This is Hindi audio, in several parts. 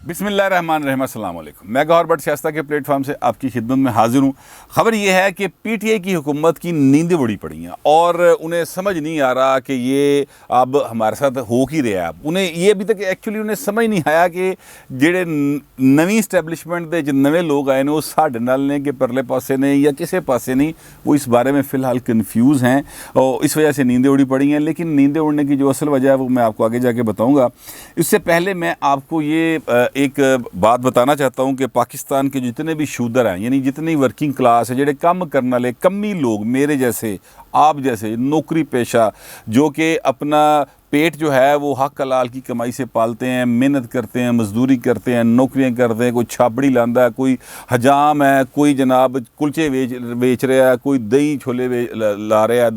बिस्मिल्लाहिर्रहमानिर्रहीम, अस्सलाम वालेकुम। मैं गौहर भट्ट सियासत के प्लेटफॉर्म से आपकी खिदमत में हाजिर हूँ। ख़बर यह है कि पीटीआई की हुकूमत की नींदें बड़ी पड़ी हैं और उन्हें समझ नहीं आ रहा कि ये अब हमारे साथ हो ही रहा है। उन्हें ये अभी तक एक्चुअली उन्हें समझ नहीं आया कि जेड़े नवी इस्टैबलिशमेंट के नवे लोग आए ने वो साढ़े नाल ने कि परले पासे ने या किसी पासे नहीं, वो इस बारे में फ़िलहाल कन्फ्यूज़ हैं और इस वजह से नींदें उड़ी पड़ी हैं। लेकिन नींदें उड़ने की जो असल वजह है वो मैं आपको आगे जाके बताऊँगा। इससे पहले मैं आपको ये एक बात बताना चाहता हूँ कि पाकिस्तान के जितने भी शूदर हैं, यानी जितनी वर्किंग क्लास है, जेडे कम करने वाले कमी लोग, मेरे जैसे आप जैसे नौकरी पेशा जो कि अपना पेट जो है वो हक हलाल की कमाई से पालते हैं, मेहनत करते हैं, मजदूरी करते हैं, नौकरियां करते हैं, कोई छाबड़ी लांदा है, कोई हजाम है, कोई जनाब कुलचे बेच रहा है, कोई दही छोले ला रहा है,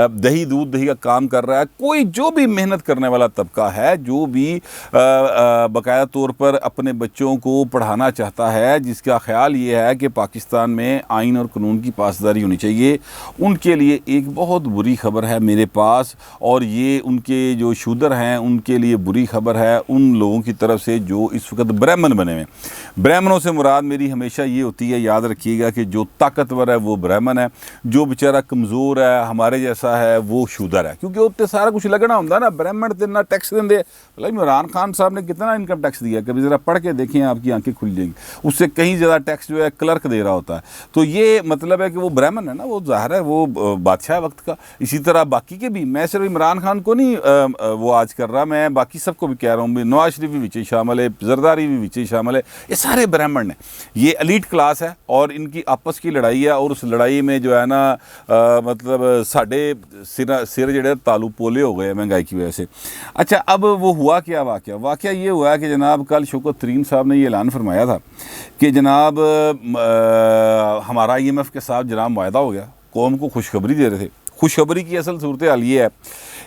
दही दूध दही का काम कर रहा है, कोई जो भी मेहनत करने वाला तबका है, जो भी बाकायदा तौर पर अपने बच्चों को पढ़ाना चाहता है, जिसका ख्याल ये है कि पाकिस्तान में आइन और कानून की पासदारी होनी चाहिए, उनके लिए एक बहुत बुरी खबर है मेरे पास। और ये उनके जो शूदर हैं उनके लिए बुरी खबर है, उन लोगों की तरफ से जो इस वक्त ब्राह्मण बने हुए। ब्राह्मणों से मुराद मेरी हमेशा ये होती है, याद रखिएगा, कि जो ताकतवर है वो ब्राह्मण है, जो बेचारा कमज़ोर है हमारे जैसा है वो शूदर है, क्योंकि उत्ते सारा कुछ लगना होता है ना। ब्राह्मण तो इतना टैक्स देंगे, मतलब इमरान खान साहब ने कितना इनकम टैक्स दिया, कभी ज़रा पढ़ के देखें, आपकी आंखें खुल जाएंगी। उससे कहीं ज़्यादा टैक्स जो है क्लर्क दे रहा होता है। तो ये मतलब है कि वो ब्राह्मण है ना, वो ज़ाहिर है वो बादशाह वक्त का। इसी तरह बाकी के भी, मैं सिर्फ इमरान खान को नहीं वो आज कर रहा, मैं बाकी सबको भी कह रहा हूँ, नवाज शरीफ भी विच शामिल है, जरदारी भी विच शामिल है, ये सारे ब्राह्मण हैं। ये एलीट क्लास है और इनकी आपस की लड़ाई है, और उस लड़ाई में जो है ना मतलब साढ़े सिर जड़े तालू पोले हो गए महंगाई की वजह से। अच्छा, अब वो हुआ क्या, वाक़या ये हुआ कि जनाब कल शौकत तरीन साहब ने ये ऐलान फरमाया था कि जनाब हमारा IMF के साथ जनाब मुआहदा हो गया, कौम को खुशखबरी दे रहे थे। खुशखबरी की असल सूरत हाल ये है,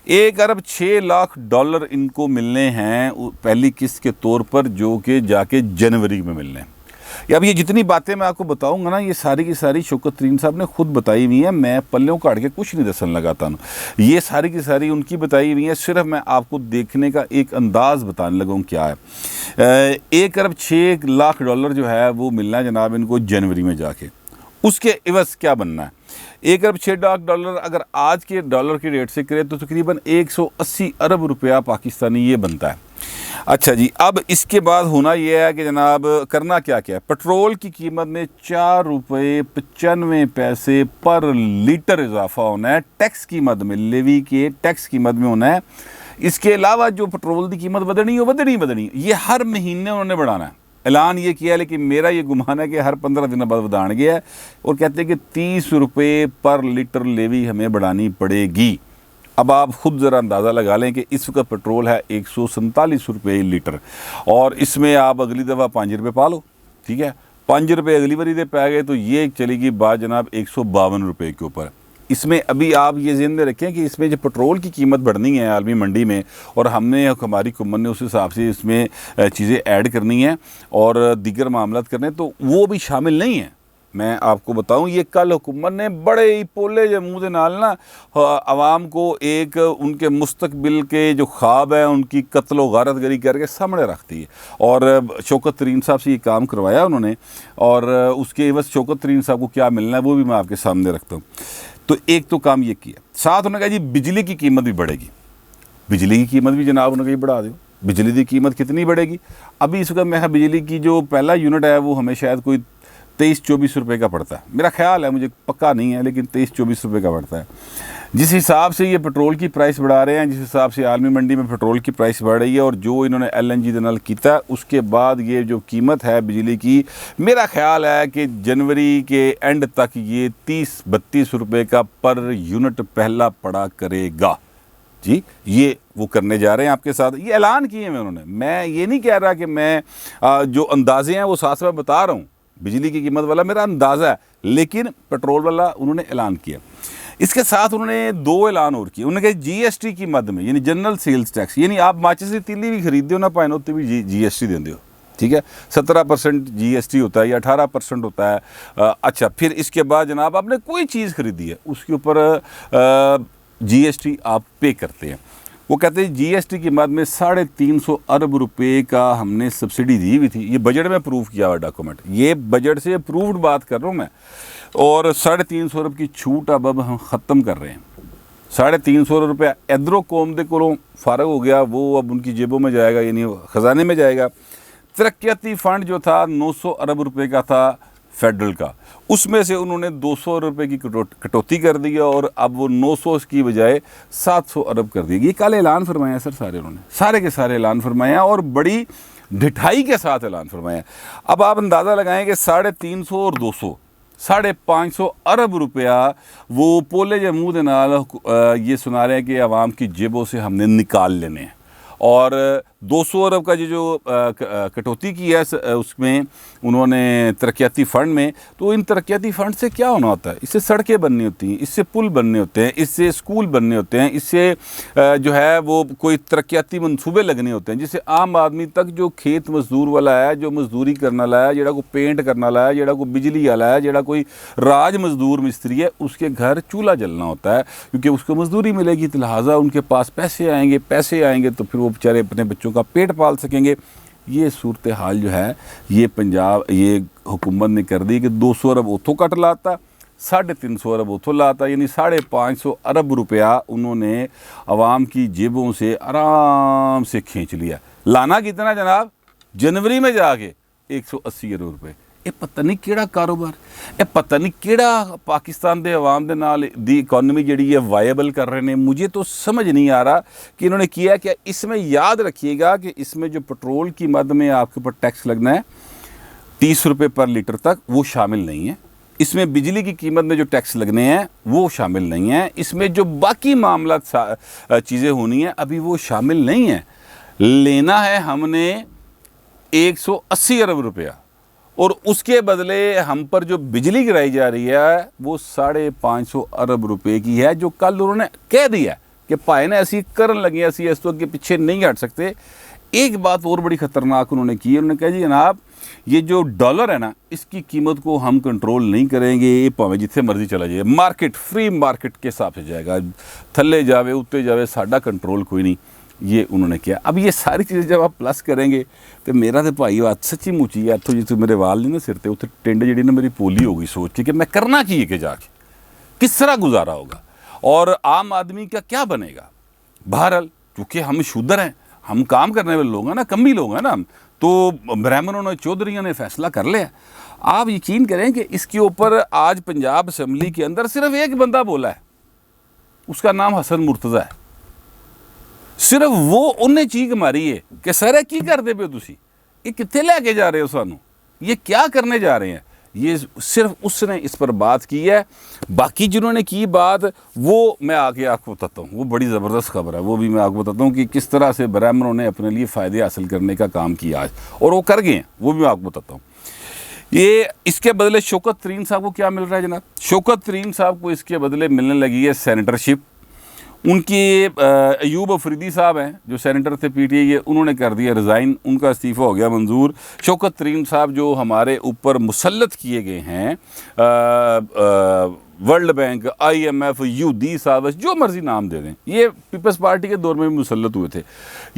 1 अरब 6 लाख डॉलर इनको मिलने हैं पहली किस्त के तौर पर, जो कि जाके जनवरी में मिलने हैं। अब ये जितनी बातें मैं आपको बताऊंगा ना, ये सारी की सारी शौकत तरीन साहब ने खुद बताई हुई है, मैं पल्लों काट के कुछ नहीं दसन लगाता हूँ। ये सारी की सारी उनकी बताई हुई है, सिर्फ मैं आपको देखने का एक अंदाज़ बताने लगा हूँ क्या है। 1 अरब 6 लाख डॉलर जो है वो मिलना है जनाब इनको जनवरी में जाके। उसके इवज़ क्या बनना है? 1 अरब 6 लाख डॉलर अगर आज के डॉलर के रेट से करें तो तकरीबन 180 अरब रुपया पाकिस्तानी ये बनता है। अच्छा जी, अब इसके बाद होना यह है कि जनाब करना क्या क्या है। पेट्रोल की कीमत में 4 रुपये 95 पैसे पर लीटर इजाफा होना है, टैक्स की मद में, लेवी के टैक्स की मद में होना है। इसके अलावा जो पेट्रोल की कीमत बदनी हो, ये हर महीने उन्होंने बढ़ाना है। ऐलान ये किया, लेकिन मेरा ये गुमान है कि हर 15 दिन बाद बढ़ान गया है, और कहते हैं कि 30 रुपये पर लीटर लेवी हमें बढ़ानी पड़ेगी। अब आप खुद ज़रा अंदाज़ा लगा लें कि इस वक्त पेट्रोल है 147 रुपये लीटर, और इसमें आप अगली दफ़ा 5 रुपये पा लो, ठीक है। 5 रुपये अगली बारी दे पै गए तो ये चलेगी बात जनाब 152 रुपये के ऊपर। इसमें अभी आप ये ज़हन में रखें कि इसमें जो पेट्रोल की कीमत बढ़नी है आलमी मंडी में, और हमने हमारी हुकूमत ने उस हिसाब से इसमें चीज़ें ऐड करनी हैं और दीगर मामलात करने, तो वो भी शामिल नहीं है। मैं आपको बताऊं, ये कल हुकूमत ने बड़े ही पोले जो मुँह के नाल ना आवाम को एक उनके मुस्तकबिल के जो ख्वाब है उनकी कत्ल व गारत गरी करके सामने रखती है। और शौकत तरीन साहब से ये काम करवाया उन्होंने, और उसके एवज़ शौकत तरीन साहब को क्या मिलना है वो भी मैं आपके सामने रखता हूँ। तो एक तो काम ये किया, साथ उन्होंने कहा जी बिजली की कीमत भी बढ़ेगी। बिजली की कीमत भी जनाब उन्होंने कही बढ़ा दो। बिजली की कीमत कितनी बढ़ेगी? अभी इस वक्त मैं बिजली की जो पहला यूनिट है वो हमें शायद कोई 23-24 रुपये का पड़ता है, मेरा ख्याल है, मुझे पक्का नहीं है, लेकिन 23-24 रुपये का पड़ता है। जिस हिसाब से ये पेट्रोल की प्राइस बढ़ा रहे हैं, जिस हिसाब से आलमी मंडी में पेट्रोल की प्राइस बढ़ रही है, और जो इन्होंने LNG के नाल किया है, उसके बाद ये जो कीमत है बिजली की, मेरा ख्याल है कि जनवरी के एंड तक ये 30-32 रुपये का पर यूनिट पहला पड़ा करेगा जी। ये वो करने जा रहे हैं आपके साथ, ये ऐलान किए हैं उन्होंने। मैं ये नहीं कह रहा कि मैं जो अंदाजे हैं वो साथ साथ बता रहा हूँ, बिजली की कीमत वाला मेरा अंदाज़ा है, लेकिन पेट्रोल वाला उन्होंने ऐलान किया। इसके साथ उन्होंने 2 ऐलान और किए। उन्होंने कहा GST की मद में, यानी जनरल सेल्स टैक्स, यानी आप माचिस की तीली भी खरीदते हो ना पाए उत्ते भी GST देंगे हो, ठीक है। 17% GST होता है या 18% होता है। अच्छा, फिर इसके बाद जनाब आपने कोई चीज़ खरीदी है उसके ऊपर GST आप पे करते हैं। वो कहते हैं जीएसटी की मद में 350 अरब रुपए का हमने सब्सिडी दी हुई थी। ये बजट में अप्रूव किया हुआ डॉक्यूमेंट, ये बजट से अप्रूव्ड बात कर रहा हूँ मैं। और 350 अरब की छूट अब हम ख़त्म कर रहे हैं। 350 रुपया इधरों कौम दे कोलों फारग हो गया, वो अब उनकी जेबों में जाएगा, यानी ख़जाने में जाएगा। तरक्याती फ़ंड जो था 900 अरब रुपए का था फेडरल का, उसमें से उन्होंने 200 रुपए की कटौती कर दी है और अब वो 900 की बजाय 700 अरब कर दी। ये कल ऐलान फरमाया सर, सारे उन्होंने सारे के सारे ऐलान फरमाया और बड़ी ढिठाई के साथ ऐलान फरमाया। अब आप अंदाज़ा लगाएं कि 350 और 200 550 अरब रुपया वो पोले जे मुँह दे नाल ये सुना रहे हैं कि आवाम की जेबों से हमने निकाल लेने हैं। और 200 अरब का जो कटौती की है उसमें उन्होंने तरक्याती फ़ंड में, तो इन तरक्याती फ़ंड से क्या होना होता है? इससे सड़कें बननी होती हैं, इससे पुल बनने होते हैं, इससे स्कूल बनने होते हैं, इससे जो है वो कोई तरक्याती मंसूबे लगने होते हैं, जिससे आम आदमी तक जो खेत मजदूर वाला है, जो मजदूरी करने वाला है, जेड़ा को पेंट करने वाला है, जेड़ा को बिजली वाला है, जेड़ा कोई राज मजदूर मिस्त्री है, उसके घर चूल्हा जलना होता है क्योंकि उसको मजदूरी मिलेगी, तो लिहाजा उनके पास पैसे आएंगे तो फिर वो बेचारे अपने बच्चों का पेट पाल सकेंगे। ये सूरत हाल जो है ये पंजाब ये हुकूमत ने कर दी कि 200 अरब उतों कट लाता, 350 अरब उतों लाता, यानी 550 अरब रुपया उन्होंने आवाम की जेबों से आराम से खींच लिया। लाना कितना जनाब? जनवरी में जाके 180 अरब रुपये। ये पता नहीं केड़ा कारोबार, ये पता नहीं केड़ा पाकिस्तान के अवाम दे नाल दी इकॉनमी जी है वायबल कर रहे हैं। मुझे तो समझ नहीं आ रहा कि इन्होंने किया क्या। इसमें याद रखिएगा कि इसमें जो पेट्रोल की मद में आपके ऊपर टैक्स लगना है 30 रुपये पर लीटर तक, वो शामिल नहीं है। इसमें बिजली की कीमत में जो टैक्स लगने हैं वो शामिल नहीं है। इसमें जो बाकी मामला चीज़ें होनी हैं अभी वो शामिल नहीं है। लेना है हमने 180 अरब रुपया और उसके बदले हम पर जो बिजली गिराई जा रही है वो 550 अरब रुपए की है, जो कल उन्होंने कह दिया कि भाई ने ऐसी करन लगे, ऐसी इस तो के पीछे नहीं हट सकते। एक बात और बड़ी ख़तरनाक उन्होंने की, उन्होंने कहा जी जनाब ये जो डॉलर है ना इसकी कीमत को हम कंट्रोल नहीं करेंगे, ये भावें जिथे मर्जी चला जाए, मार्केट फ्री मार्केट के हिसाब से जाएगा, थले जावे उत्ते जावे, साडा कंट्रोल कोई नहीं। ये उन्होंने किया। अब ये सारी चीज़ें जब आप प्लस करेंगे तो मेरा तो भाई बात सच्ची मुची है। इतों जितों मेरे वाल नहीं ना सिर ते उत्थे टिंड जी ना मेरी पोली हो गई सोच के कि मैं करना की है कि जाके किस तरह गुजारा होगा और आम आदमी का क्या बनेगा। बहरहाल क्योंकि हम शूदर हैं, हम काम करने वाले लोग हैं ना, कमी लोग हैं ना हम, तो ब्राह्मणों ने चौधरियों ने फैसला कर लिया। आप यकीन करें कि इसके ऊपर आज पंजाब असम्बली के अंदर सिर्फ एक बंदा बोला है, उसका नाम हसन मुर्तज़ा है। सिर्फ वो उन्हें चीख मारी है कि सर की करते पे तुसी, ये कितने लेके जा रहे हो सानू, ये क्या करने जा रहे हैं। ये सिर्फ उसने इस पर बात की है। बाकी जिन्होंने की बात वो मैं आके आपको बताता हूँ, वो बड़ी ज़बरदस्त खबर है, वो भी मैं आपको बताता हूँ कि किस तरह से ब्राह्मणों ने अपने लिए फ़ायदे हासिल करने का काम किया आज, और वो कर गए हैं, वो भी मैं आपको बताता हूँ। ये इसके बदले शौकत तरीन साहब को क्या मिल रहा है जनाब? शौकत तरीन साहब को इसके बदले मिलने लगी है सेनेटरशिप। उनके अयूब अफरीदी साहब हैं जो सेनेटर थे पीटीआई के, उन्होंने कर दिया रिज़ाइन, उनका इस्तीफ़ा हो गया मंजूर। शौकत तरीन साहब जो हमारे ऊपर मुसल्लत किए गए हैं, वर्ल्ड बैंक, IMF, यूदी साहब, जो मर्जी नाम दे दें, ये पीपल्स पार्टी के दौर में भी मुसल्लत हुए थे।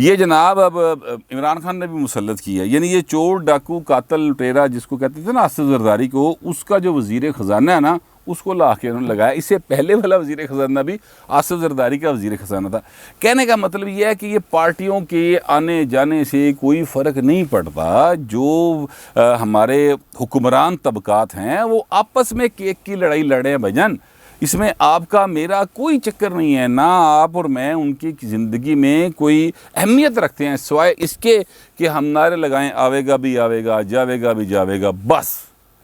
ये जनाब अब इमरान खान ने भी मुसल्लत किया, यानी ये चोर डाकू कातल लुटेरा जिसको कहते थे ना आसिफ जरदारी को, उसका जो वज़ीर ख़जाना है ना उसको ला के उन्होंने लगाया। इससे पहले वाला वज़ीर ख़जाना भी आसिफ जरदारी का वज़ीर ख़जाना था। कहने का मतलब ये है कि ये पार्टियों के आने जाने से कोई फ़र्क नहीं पड़ता। जो हमारे हुक्मरान तबकात हैं वो आपस में केक की लड़ाई लड़े हैं भजन, इसमें आपका मेरा कोई चक्कर नहीं है। ना आप और मैं उनकी ज़िंदगी में कोई अहमियत रखते हैं सिवाय इसके कि हम नारे लगाएं आवेगा भी आवेगा, जावेगा भी जावेगा, बस।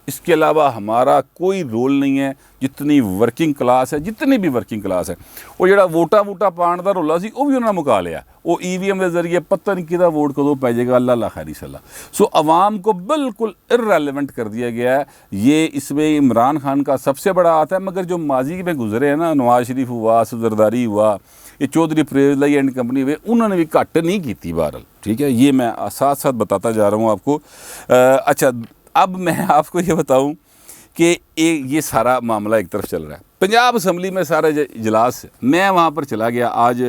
इसके अलावा हमारा कोई रोल नहीं है। जितनी वर्किंग क्लास है, जितनी भी वर्किंग क्लास है, वो जो वोटा पाण का रोला सी वो भी उन्होंने मुका लिया। वो EVM के जरिए पता नहीं किदा वोट कदों पै जाएगा, अल्लाह खैरी सल्ला। सो अवाम को बिल्कुल इर्रेलेवेंट कर दिया गया है। ये इसमें इमरान खान का सबसे बड़ा हाथ है, मगर जो माजी में गुजरे हैं ना, नवाज शरीफ हुआ, आसिफ जरदारी हुआ, ये Chaudhary Parvez lie and company हुए, उन्होंने भी घट नहीं की। बहरहाल ठीक है, ये मैं साथ साथ बताता जा रहा हूँ आपको। अच्छा, अब मैं आपको ये बताऊं कि ये सारा मामला एक तरफ चल रहा है। पंजाब असम्बली में सारा इजलास, मैं वहाँ पर चला गया आज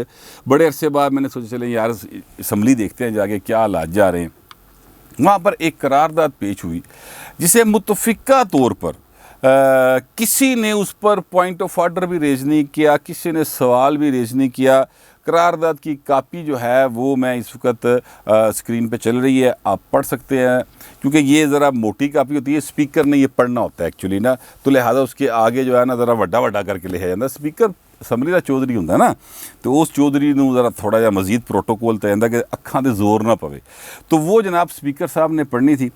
बड़े अरसे बाद। मैंने सोचा चले यार असम्बली देखते हैं जाके क्या हालात जा रहे हैं। वहाँ पर एक करारदाद पेश हुई जिसे मुतफ़िका तौर पर किसी ने उस पर पॉइंट ऑफ ऑर्डर भी रेज़ नहीं किया, किसी ने सवाल भी रेज़ नहीं किया। करारदाद की कापी जो है वो मैं इस वक्त स्क्रीन पे चल रही है, आप पढ़ सकते हैं, क्योंकि ये ज़रा मोटी कापी होती है, स्पीकर ने ये पढ़ना होता है एक्चुअली ना, तो लिहाजा उसके आगे जो है ना ज़रा वड्डा वड्डा करके लिखा जाता है। स्पीकर असम्बली का चौधरी होंगे ना, तो उस चौधरी नूं ज़रा थोड़ा जिहा मजीद प्रोटोकॉल तय होंदा कि अखां ते जोर ना पवे। तो वो जनाब स्पीकर साहब ने पढ़नी थी।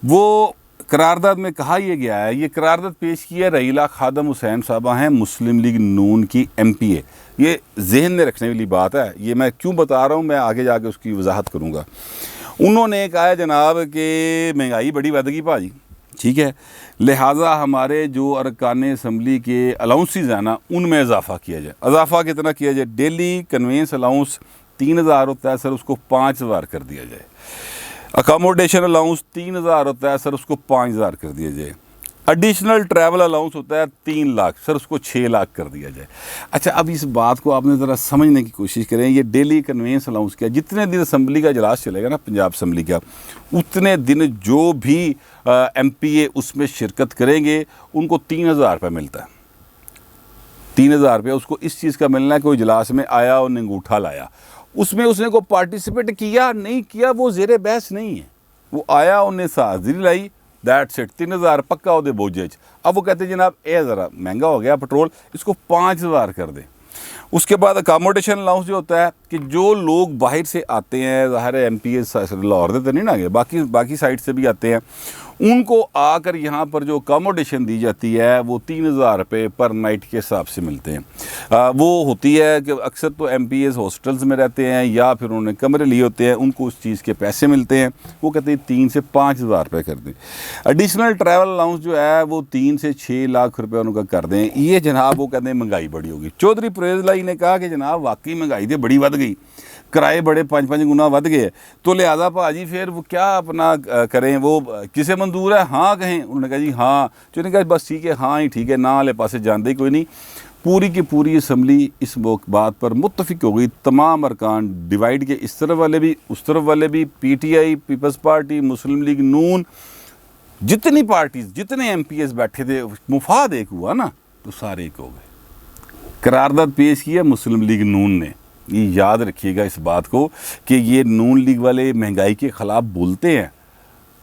वो करारदाद में कहा यह गया है, ये करारदाद पेश की है रहीला खादम हुसैन साहबा हैं, मुस्लिम लीग नून की MPA। ये जहन में रखने वाली बात है, ये मैं क्यों बता रहा हूँ, मैं आगे जाके उसकी वजाहत करूँगा। उन्होंने कहा है जनाब कि महंगाई बड़ी बढ़ गई भाजी, ठीक है, लिहाजा हमारे जो अरकान असम्बली के अलाउंसेस हैं ना, उनमें इजाफ़ा किया जाए। इजाफ़ा कितना किया जाए? डेली कन्वेंस अलाउंस 3000 होता है सर, उसको 5000 कर दिया जाए। अकोमोडेशन अलाउंस 3000 होता है सर, उसको 5000 कर दिया जाए। एडिशनल ट्रैवल अलाउंस होता है 3 लाख सर, उसको 6 लाख कर दिया जाए। अच्छा, अब इस बात को आपने ज़रा समझने की कोशिश करें। ये डेली कन्वेंस अलाउंस क्या, जितने दिन असम्बली का इजलास चलेगा ना पंजाब असम्बली का, उतने दिन जो भी MPA उसमें शिरकत करेंगे उनको 3000 रुपये मिलता है। 3000 रुपये उसको इस चीज़ का मिलना है कि वो इजलास में आया और अंगूठा लाया, उसमें उसने को पार्टिसिपेट किया नहीं किया वो ज़ेरे बहस नहीं है। वो आया, उन्हें हाज़िरी लाई, दैट्स इट, 3000 पक्का वो बोझे। अब वो कहते हैं जनाब ये ज़रा महंगा हो गया पेट्रोल, इसको 5000 कर दें। उसके बाद अकामोडेशन अलाउंस जो होता है कि जो लोग बाहर से आते हैं, ज़ाहिर है MPA लाहौर तो नहीं ना गए, बाकी साइड से भी आते हैं, उनको आकर यहाँ पर जो अकामोडेशन दी जाती है वो 3000 रुपये पर नाइट के हिसाब से मिलते हैं। वो होती है कि अक्सर तो MPAs हॉस्टल्स में रहते हैं या फिर उन्होंने कमरे लिए होते हैं, उनको उस चीज़ के पैसे मिलते हैं। वो कहते हैं 3 से 5000 रुपये कर दें। एडिशनल ट्रैवल अलाउंस जो है वो 3 से 6 लाख रुपये उनका कर दें। ये जनाब वो कहते हैं महंगाई बड़ी होगी। चौधरी परवेज़ लाई ने कहा कि जनाब वाकई महंगाई तो बड़ी बढ़ गई, किराए बड़े 5-5 गुना बढ़ गए, तो लिहाजा भाजी फिर वो क्या अपना करें, वो किसे मंजूर है हाँ कहें। उन्होंने कहा जी हाँ, चुने कहा बस ठीक है, हाँ ही ठीक है, ना वाले पासे जानते ही कोई नहीं। पूरी की पूरी असम्बली इस बात पर मुत्तफिक हो गई, तमाम अरकान डिवाइड के, इस तरफ वाले भी उस तरफ वाले भी, PTI, पीपल्स पार्टी, मुस्लिम लीग नून, जितनी पार्टीज, जितने MPAs बैठे थे, मुफाद एक हुआ ना, तो सारे एक हो गए। करारदाद पेश किया मुस्लिम लीग नून ने। ये याद रखिएगा इस बात को कि ये नून लीग वाले महंगाई के ख़िलाफ़ बोलते हैं,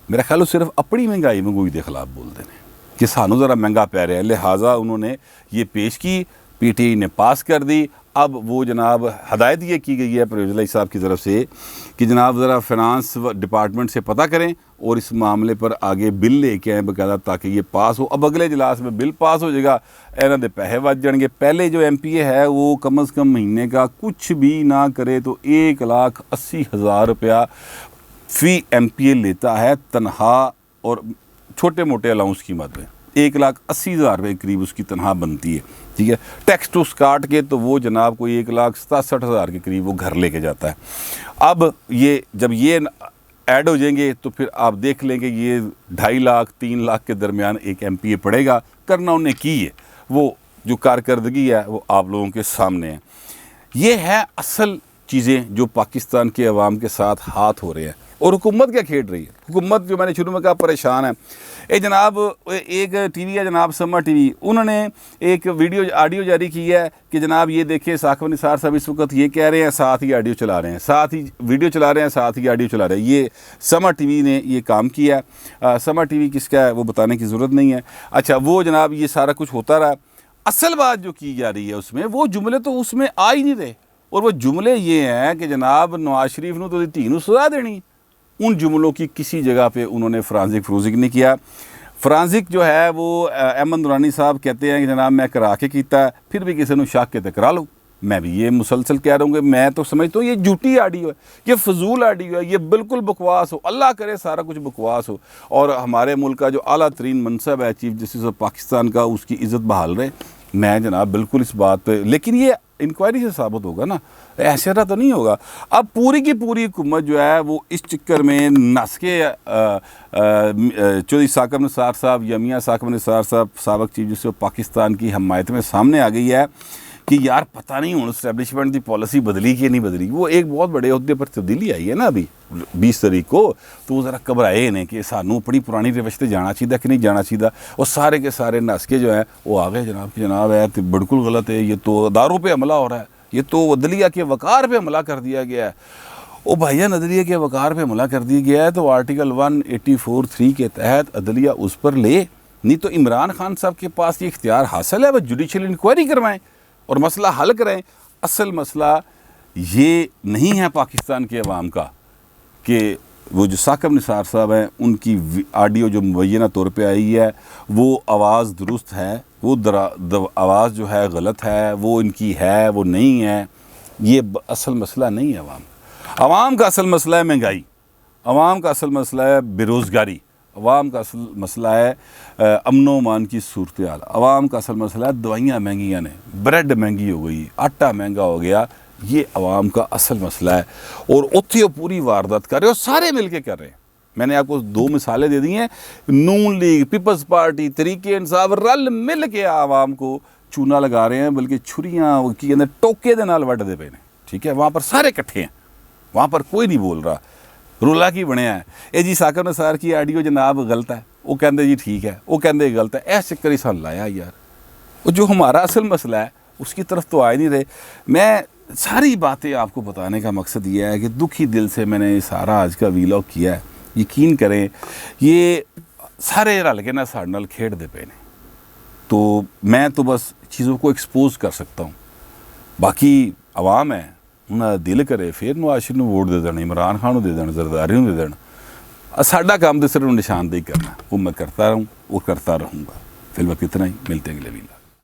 मेरा ख्याल है सिर्फ अपनी महंगाई मंगूई के ख़िलाफ़ बोलते हैं कि सानू ज़रा महंगा पै रहा है। लिहाजा उन्होंने ये पेश की, PTI ने पास कर दी। अब वो जनाब हदायत ये की गई है परवेज़ लाई साहब की तरफ से कि जनाब ज़रा फिनांस डिपार्टमेंट से पता करें और इस मामले पर आगे बिल लेके आएँ बाकायदा, ताकि ये पास हो। अब अगले इजलास में बिल पास हो जाएगा, इन्हों के पैसे बच जाएंगे। पहले जो MPA है वो कम से कम महीने का कुछ भी ना करे तो 1,80,000 रुपया फ़ी MPA लेता है तनख्वाह और छोटे मोटे अलाउंस की मद में। 1,80,000 रुपये करीब उसकी तनख्वाह बनती है, ठीक है। टैक्स टूक्स काट के तो वो जनाब कोई 1,67,000 के करीब वो घर लेके जाता है। अब ये जब ये ऐड हो जाएंगे तो फिर आप देख लेंगे ये 2.5 लाख 3 लाख के दरमियान एक MPA पड़ेगा। करना उन्हें की है, वो जो कारकर्दगी है वो आप लोगों के सामने है। ये है असल चीज़ें जो पाकिस्तान के अवाम के साथ हाथ हो रहे हैं। और हुकूमत क्या खेल रही है? हुकूमत जो मैंने शुरू में कहा परेशान है। ये जनाब एक TV है जनाब समा TV, उन्होंने एक ऑडियो जारी की है कि जनाब ये देखिए साकिब निसार साहब इस वक्त ये कह रहे हैं, साथ ही ऑडियो चला रहे हैं, साथ ही वीडियो चला रहे हैं, साथ ही ऑडियो चला रहे हैं। ये समा TV ने ये काम किया। समा TV किसका है वो बताने की ज़रूरत नहीं है। अच्छा, वो जनाब ये सारा कुछ होता रहा। असल बात जो की जा रही है उसमें वो जुमले तो उसमें आ ही नहीं रहे, और वो जुमले ये हैं कि जनाब नवाज शरीफ ने तो 3 सजा देनी। उन जुमलों की किसी जगह पे उन्होंने फरांजिक फरूजिक नहीं किया। फरांजिक जो है वो अहमद नूरानी साहब कहते हैं कि जनाब मैं करा के किया, फिर भी किसी ने शक के तो करा लो। मैं भी ये मुसलसल कह रहा हूँ कि मैं तो समझता हूँ ये झूठी ऑडियो है, ये फजूल ऑडियो है, ये बिल्कुल बकवास हो। अल्लाह करे सारा कुछ बकवास हो और हमारे मुल्क का जो आला तरीन मनसब है चीफ जस्टिस ऑफ पाकिस्तान का, उसकी इज़्ज़त बहाल रहे। मैं जनाब बिल्कुल इस बात पे, लेकिन ये इंक्वायरी से साबित होगा ना, ऐसे तो नहीं होगा। अब पूरी की पूरी हुकूमत जो है वो इस चक्कर में नस के चौधरी साकिब निसार साहब या मियाँ साकिब निसार साहब साबिक चीफ जस्टिस पाकिस्तान की हमायत में सामने आ गई है कि यार पता नहीं हूँ इस्टैबलिशमेंट की पॉलिसी बदली कि नहीं बदली। वो एक बहुत बड़े अहदे पर तब्दीली आई है ना अभी 20 तारीख को, तो वो ज़रा घबराए ने कि सानू अपनी पुरानी रवश से जाना चाहिए कि नहीं जाना चाहिए। और सारे के सारे नस के जो है वो आ गए जनाब कि जनाब है तो बिल्कुल गलत है, ये तो अदारों पर हमला हो रहा है, ये तो अदलिया के वक़ार पे हमला कर दिया गया है। ओ भैया अदलिया के वक़ार पे हमला कर दिया गया है तो आर्टिकल 184(3) के तहत अदलिया उस पर ले, नहीं तो इमरान खान साहब के पास ये इख्तियार हासिल है, वह जुडिशल इंक्वायरी करवाएं और मसला हल करें। असल मसला ये नहीं है पाकिस्तान के अवाम का कि वो जो साकिब निसार साहब हैं उनकी ऑडियो जो मुबैना तौर पे आई है वो आवाज़ दुरुस्त है, वो आवाज़ जो है गलत है, वो इनकी है वो नहीं है। ये असल मसला नहीं है अवाम का असल मसला है महंगाई, अवाम का असल मसला है बेरोज़गारी, अवाम का असल मसला है अमनो मान की सूरत हाल, अवाम का असल मसला है दवाइयाँ महंगियाँ ने, ब्रेड महंगी हो गई, आटा महंगा हो गया, ये अवाम का असल मसला है। और उत्थे पूरी वारदात कर रहे हो, सारे मिल के कर रहे हैं। मैंने आपको 2 मिसालें दे दी हैं, नून लीग, पीपल्स पार्टी, तरीके इंसाफ रल मिल के आवाम को चूना लगा रहे हैं, बल्कि छुरियाँ की कहते टोके दे नाल वड्डदे पे ने। ठीक है, वहाँ पर सारे इकट्ठे हैं, वहाँ पर कोई नहीं बोल रहा, रुला की बनया है। ये जी साकिब निसार की ऑडियो जनाब गलत है, वो कहते जी ठीक है, वो कहते गलत है, ऐसे चक्कर सन लाया यार। वो जो हमारा असल मसला है उसकी तरफ तो आ ही नहीं रहे। मैं सारी बातें आपको बताने का मकसद ये है कि दुखी दिल से मैंने सारा आज का वीलॉग किया है। यकीन करें ये सारे रल के ना साढ़े नाल खेडदे पे ने, तो मैं तो बस चीज़ों को एक्सपोज कर सकता हूँ, बाकी आवाम है उन्हें दिल करे फिर नवाज शरीफ को वोट दे देना, इमरान खान को दे देना, जरदारी को दे देना। साडा काम तो सिर्फ निशानदेही करना, वो मैं करता रहूँ, वो करता रहूँगा। फिर वक्त इतना ही, मिलते हैं अगले वीलॉग।